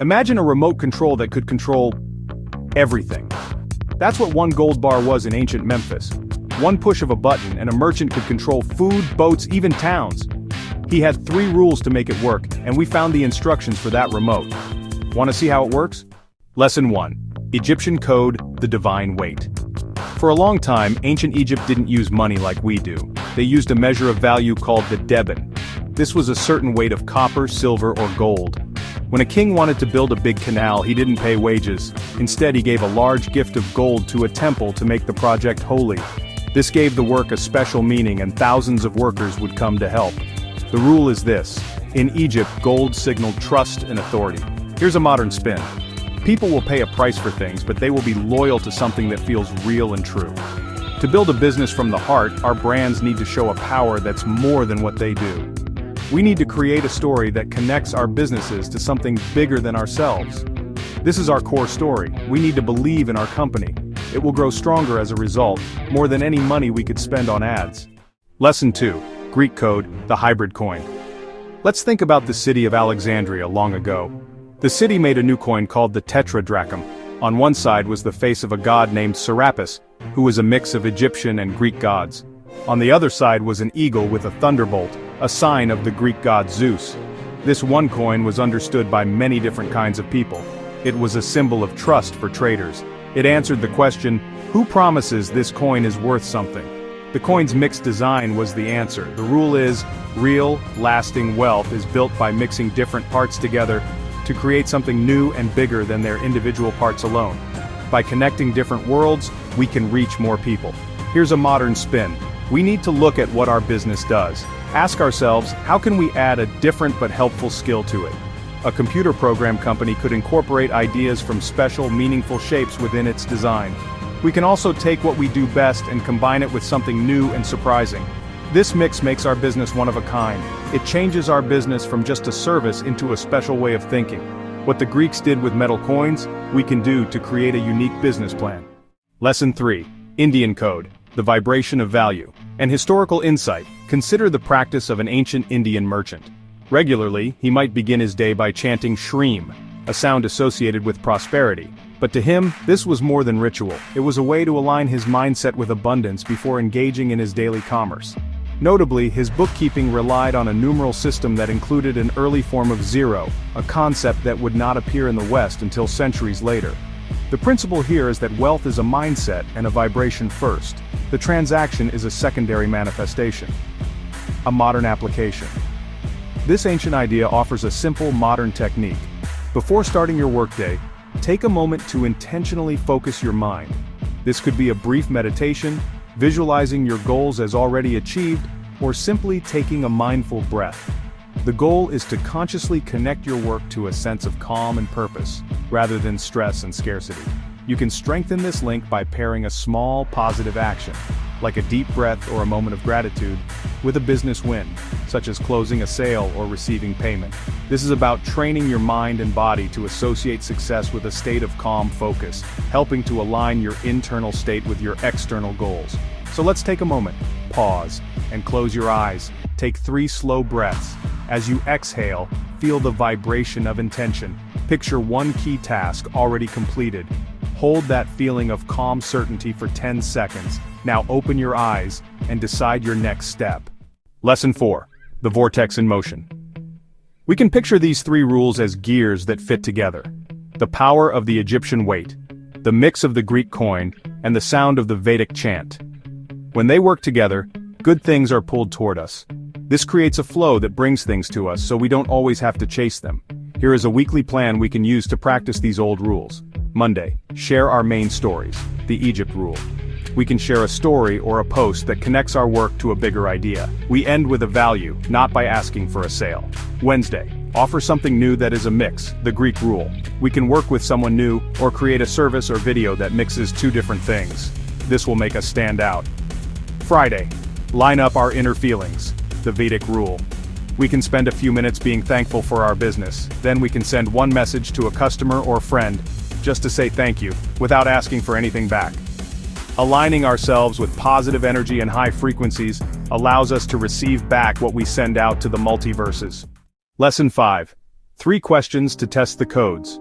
Imagine a remote control that could control everything. That's what one gold bar was in ancient Memphis. One push of a button and a merchant could control food, boats, even towns. He had 3 rules to make it work, and we found the instructions for that remote. Want to see how it works? Lesson 1. Egyptian Code, the Divine Weight. For a long time, ancient Egypt didn't use money like we do. They used a measure of value called the deben. This was a certain weight of copper, silver, or gold. When a king wanted to build a big canal, he didn't pay wages. Instead, he gave a large gift of gold to a temple to make the project holy. This gave the work a special meaning, and thousands of workers would come to help. The rule is this: in Egypt, gold signaled trust and authority. Here's a modern spin. People will pay a price for things, but they will be loyal to something that feels real and true. To build a business from the heart, our brands need to show a power that's more than what they do. We need to create a story that connects our businesses to something bigger than ourselves. This is our core story. We need to believe in our company. It will grow stronger as a result, more than any money we could spend on ads. Lesson 2. Greek Code, the Hybrid Coin. Let's think about the city of Alexandria long ago. The city made a new coin called the tetradrachm. On one side was the face of a god named Serapis, who was a mix of Egyptian and Greek gods. On the other side was an eagle with a thunderbolt, a sign of the Greek god Zeus. This one coin was understood by many different kinds of people. It was a symbol of trust for traders. It answered the question, who promises this coin is worth something? The coin's mixed design was the answer. The rule is, real, lasting wealth is built by mixing different parts together to create something new and bigger than their individual parts alone. By connecting different worlds, we can reach more people. Here's a modern spin. We need to look at what our business does. Ask ourselves, how can we add a different but helpful skill to it? A computer program company could incorporate ideas from special, meaningful shapes within its design. We can also take what we do best and combine it with something new and surprising. This mix makes our business one of a kind. It changes our business from just a service into a special way of thinking. What the Greeks did with metal coins, we can do to create a unique business plan. Lesson 3. Indian Code, the Vibration of Value. An historical insight. Consider the practice of an ancient Indian merchant. Regularly, he might begin his day by chanting Shreem, a sound associated with prosperity. But to him, this was more than ritual. It was a way to align his mindset with abundance before engaging in his daily commerce. Notably, his bookkeeping relied on a numeral system that included an early form of zero, a concept that would not appear in the West until centuries later. The principle here is that wealth is a mindset and a vibration first. The transaction is a secondary manifestation. A modern application. This ancient idea offers a simple modern technique. Before starting your workday, take a moment to intentionally focus your mind. This could be a brief meditation, visualizing your goals as already achieved, or simply taking a mindful breath. The goal is to consciously connect your work to a sense of calm and purpose, rather than stress and scarcity. You can strengthen this link by pairing a small positive action, like a deep breath or a moment of gratitude, with a business win, such as closing a sale or receiving payment. This is about training your mind and body to associate success with a state of calm focus, helping to align your internal state with your external goals. So let's take a moment, pause, and close your eyes. Take 3 slow breaths. As you exhale, feel the vibration of intention. Picture one key task already completed. Hold that feeling of calm certainty for 10 seconds. Now open your eyes and decide your next step. Lesson 4. The Vortex in Motion. We can picture these 3 rules as gears that fit together. The power of the Egyptian weight, the mix of the Greek coin, and the sound of the Vedic chant. When they work together, good things are pulled toward us. This creates a flow that brings things to us so we don't always have to chase them. Here is a weekly plan we can use to practice these old rules. Monday, share our main stories, the Egypt rule. We can share a story or a post that connects our work to a bigger idea. We end with a value, not by asking for a sale. Wednesday, offer something new that is a mix, the Greek rule. We can work with someone new or create a service or video that mixes 2 different things. This will make us stand out. Friday, line up our inner feelings, the Vedic rule. We can spend a few minutes being thankful for our business. Then we can send one message to a customer or friend, just to say thank you, without asking for anything back. Aligning ourselves with positive energy and high frequencies allows us to receive back what we send out to the multiverses. Lesson 5. 3 questions to test the codes.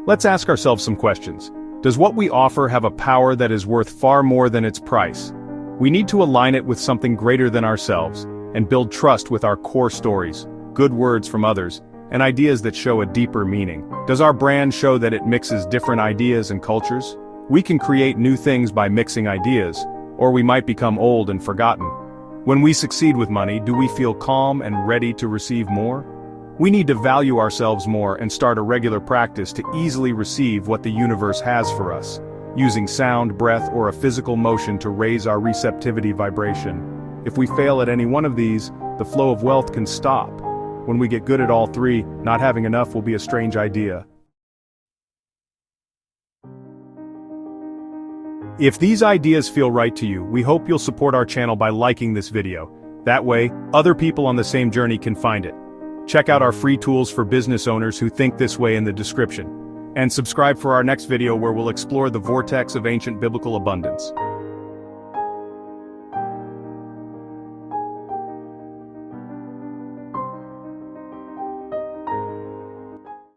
Let's ask ourselves some questions. Does what we offer have a power that is worth far more than its price? We need to align it with something greater than ourselves, and build trust with our core stories, good words from others, and ideas that show a deeper meaning. Does our brand show that it mixes different ideas and cultures? We can create new things by mixing ideas, or we might become old and forgotten. When we succeed with money, do we feel calm and ready to receive more? We need to value ourselves more and start a regular practice to easily receive what the universe has for us, using sound, breath, or a physical motion to raise our receptivity vibration. If we fail at any one of these, the flow of wealth can stop. When we get good at all 3, not having enough will be a strange idea. If these ideas feel right to you, we hope you'll support our channel by liking this video. That way, other people on the same journey can find it. Check out our free tools for business owners who think this way in the description. And subscribe for our next video where we'll explore the vortex of ancient biblical abundance.